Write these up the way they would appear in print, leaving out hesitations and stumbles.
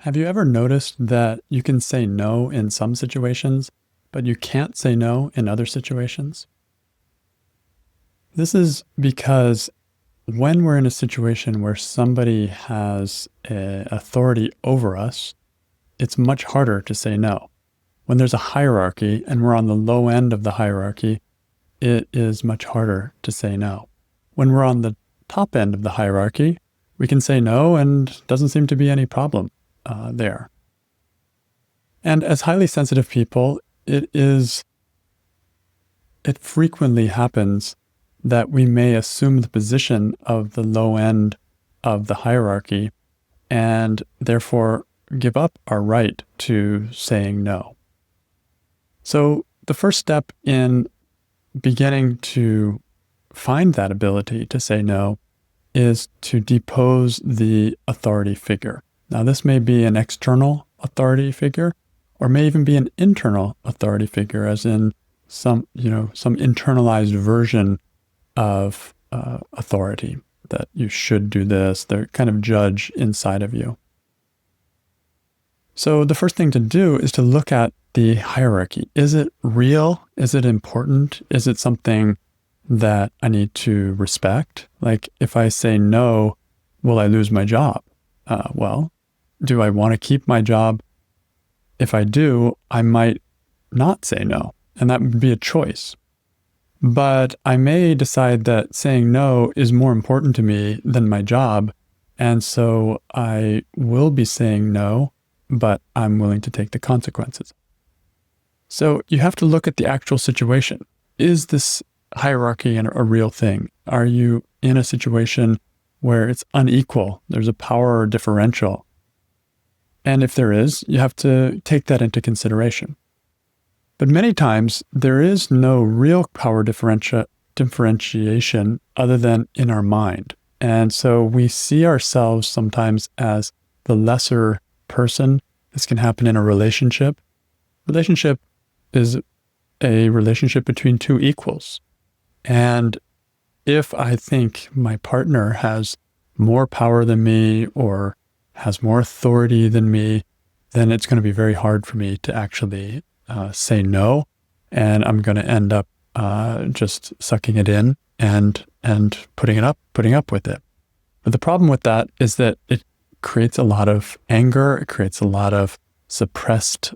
Have you ever noticed that you can say no in some situations, but you can't say no in other situations? This is because when we're in a situation where somebody has authority over us, it's much harder to say no. When there's a hierarchy and we're on the low end of the hierarchy, it is much harder to say no. When we're on the top end of the hierarchy, we can say no and doesn't seem to be any problem there. And as highly sensitive people, it frequently happens that we may assume the position of the low end of the hierarchy and therefore give up our right to saying no. So the first step in beginning to find that ability to say no is to depose the authority figure. Now, this may be an external authority figure, or may even be an internal authority figure, as in some internalized version of authority, that you should do this, the kind of judge inside of you. So the first thing to do is to look at the hierarchy. Is it real? Is it important? Is it something that I need to respect? Like, if I say no, will I lose my job? Well, do I want to keep my job? If I do, I might not say no, and that would be a choice. But I may decide that saying no is more important to me than my job, and so I will be saying no, but I'm willing to take the consequences. So you have to look at the actual situation. Is this hierarchy a real thing? Are you in a situation where it's unequal? There's a power differential. And if there is, you have to take that into consideration. But many times, there is no real power differentiation other than in our mind. And so we see ourselves sometimes as the lesser person. This can happen in a relationship. Relationship is a relationship between two equals. And if I think my partner has more power than me or has more authority than me, then it's going to be very hard for me to actually say no. And I'm going to end up just sucking it in and putting up with it. But the problem with that is that it creates a lot of anger. It creates a lot of suppressed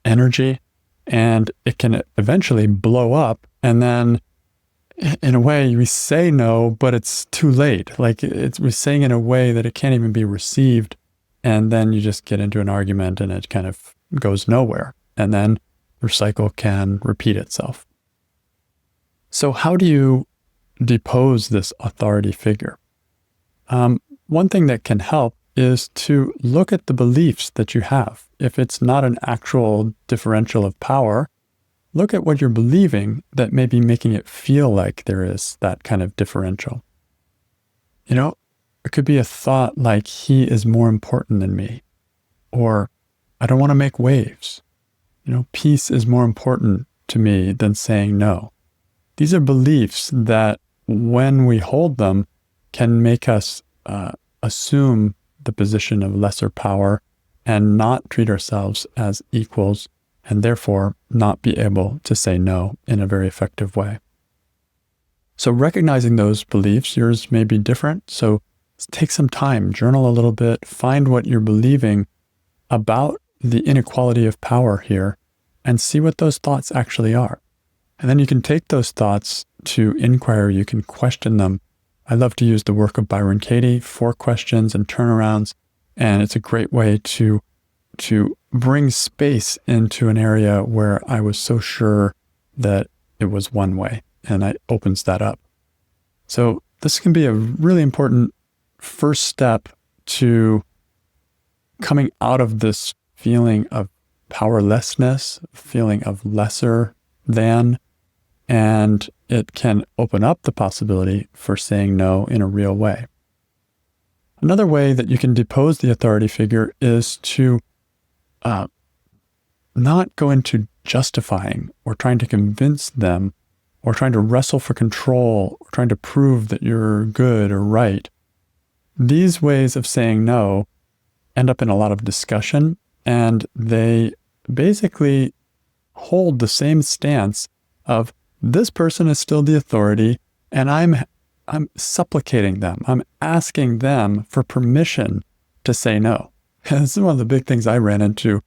energy, and it can eventually blow up. And then in a way, we say no, but it's too late. Like, we're saying in a way that it can't even be received. And then you just get into an argument and it kind of goes nowhere. And then the cycle can repeat itself. So how do you depose this authority figure? One thing that can help is to look at the beliefs that you have. If it's not an actual differential of power, look at what you're believing that may be making it feel like there is that kind of differential. It could be a thought like, he is more important than me, or I don't want to make waves. Peace is more important to me than saying no. These are beliefs that, when we hold them, can make us assume the position of lesser power and not treat ourselves as equals, and therefore not be able to say no in a very effective way. So recognizing those beliefs, yours may be different. So take some time, journal a little bit, find what you're believing about the inequality of power here, and see what those thoughts actually are. And then you can take those thoughts to inquiry. You can question them. I love to use the work of Byron Katie, 4 questions and turnarounds. And it's a great way to bring space into an area where I was so sure that it was one way, and it opens that up. So this can be a really important first step to coming out of this feeling of powerlessness, feeling of lesser than, and it can open up the possibility for saying no in a real way. Another way that you can depose the authority figure is to not go into justifying or trying to convince them or trying to wrestle for control or trying to prove that you're good or right. These ways of saying no end up in a lot of discussion, and they basically hold the same stance of this person is still the authority, and I'm supplicating them. I'm asking them for permission to say no. And this is one of the big things I ran into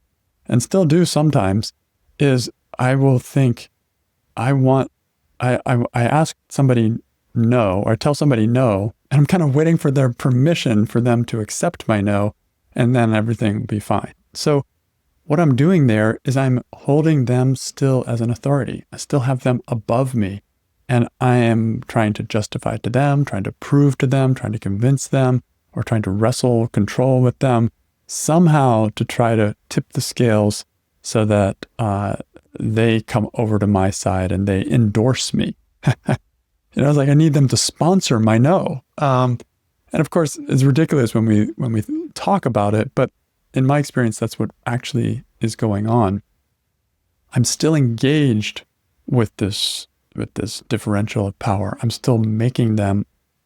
and still do sometimes is I will think I ask somebody no, or I tell somebody no, and I'm kind of waiting for their permission for them to accept my no, and then everything will be fine. So what I'm doing there is I'm holding them still as an authority. I still have them above me, and I am trying to justify to them, trying to prove to them, trying to convince them, or trying to wrestle control with them, somehow to try to tip the scales so that they come over to my side and they endorse me. It's like I need them to sponsor my no. And of course, it's ridiculous when we talk about it, but in my experience, that's what actually is going on. I'm still engaged with this differential of power. I'm still making them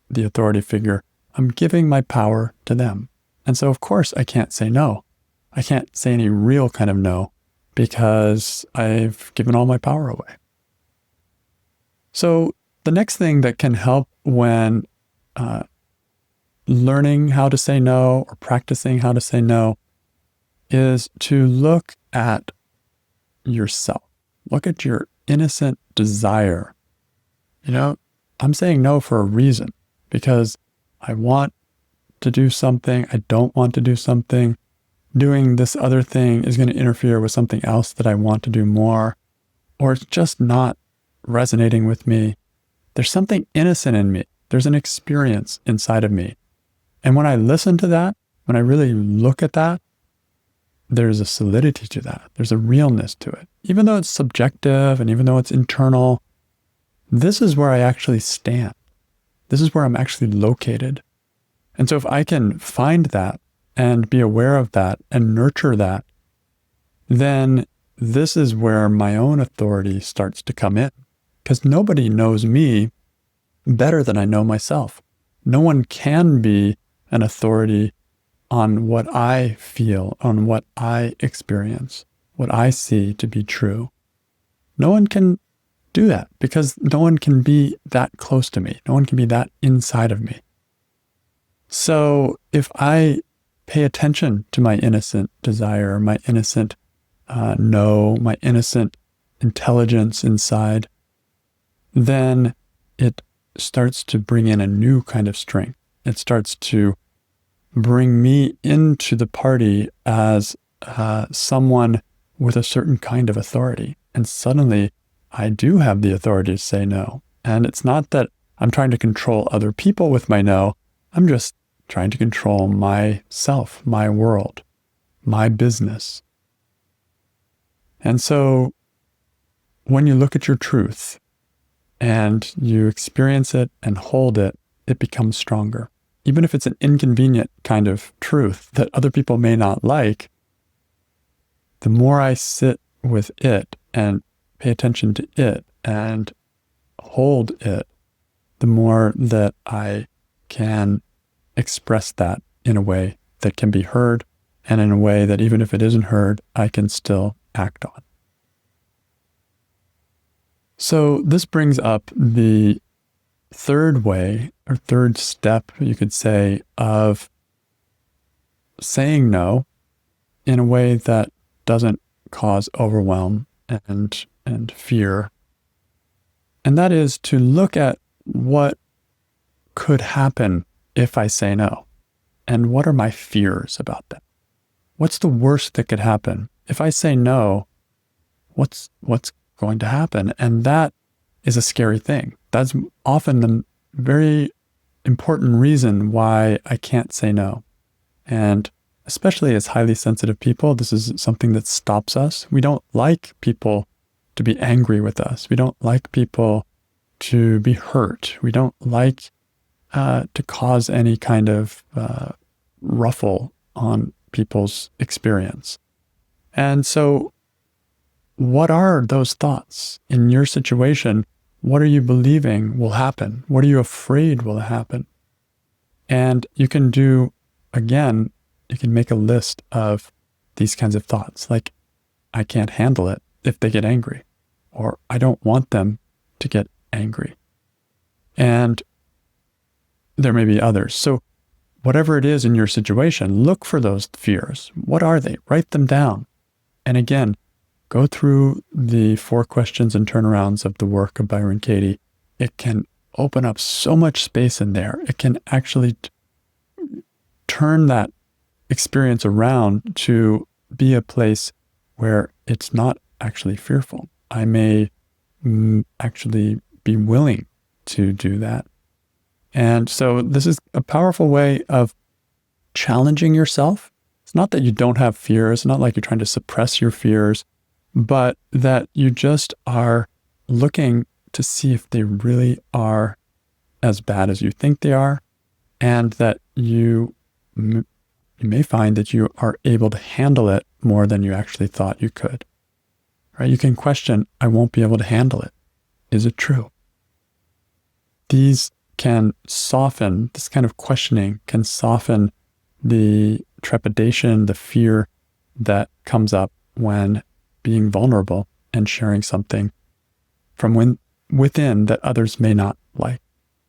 the authority figure. I'm giving my power to them. And so, of course, I can't say no. I can't say any real kind of no because I've given all my power away. So the next thing that can help when learning how to say no or practicing how to say no is to look at yourself. Look at your innocent desire. I'm saying no for a reason because I want to do something. I don't want to do something. Doing this other thing is going to interfere with something else that I want to do more, or it's just not resonating with me. There's something innocent in me. There's an experience inside of me. And when I listen to that, when I really look at that, there's a solidity to that. There's a realness to it. Even though it's subjective and even though it's internal, this is where I actually stand. This is where I'm actually located. And so if I can find that and be aware of that and nurture that, then this is where my own authority starts to come in. Because nobody knows me better than I know myself. No one can be an authority on what I feel, on what I experience, what I see to be true. No one can do that because no one can be that close to me. No one can be that inside of me. So if I pay attention to my innocent desire, my innocent my innocent intelligence inside, then it starts to bring in a new kind of strength. It starts to bring me into the party as someone with a certain kind of authority. And suddenly I do have the authority to say no. And it's not that I'm trying to control other people with my no. I'm just trying to control myself, my world, my business. And so when you look at your truth and you experience it and hold it, it becomes stronger. Even if it's an inconvenient kind of truth that other people may not like, the more I sit with it and pay attention to it and hold it, the more that I can express that in a way that can be heard and in a way that even if it isn't heard, I can still act on. So this brings up the third way or third step, you could say, of saying no in a way that doesn't cause overwhelm and fear. And that is to look at what could happen if I say no. And what are my fears about that? What's the worst that could happen? If I say no, what's going to happen? And that is a scary thing. That's often the very important reason why I can't say no. And especially as highly sensitive people, this is something that stops us. We don't like people to be angry with us. We don't like people to be hurt. We don't like to cause any kind of ruffle on people's experience. And so what are those thoughts in your situation? What are you believing will happen? What are you afraid will happen? And you can do, again, You can make a list of these kinds of thoughts, like, I can't handle it if they get angry, or I don't want them to get angry. And there may be others. So whatever it is in your situation, look for those fears. What are they? Write them down. And again, go through the 4 questions and turnarounds of the work of Byron Katie. It can open up so much space in there. It can actually turn that experience around to be a place where it's not actually fearful. I may actually be willing to do that. And so this is a powerful way of challenging yourself. It's not that you don't have fears, it's not like you're trying to suppress your fears, but that you just are looking to see if they really are as bad as you think they are, and that you may find that you are able to handle it more than you actually thought you could. Right? You can question, I won't be able to handle it. Is it true? These can soften, this kind of questioning can soften the trepidation, the fear that comes up when being vulnerable and sharing something from within that others may not like.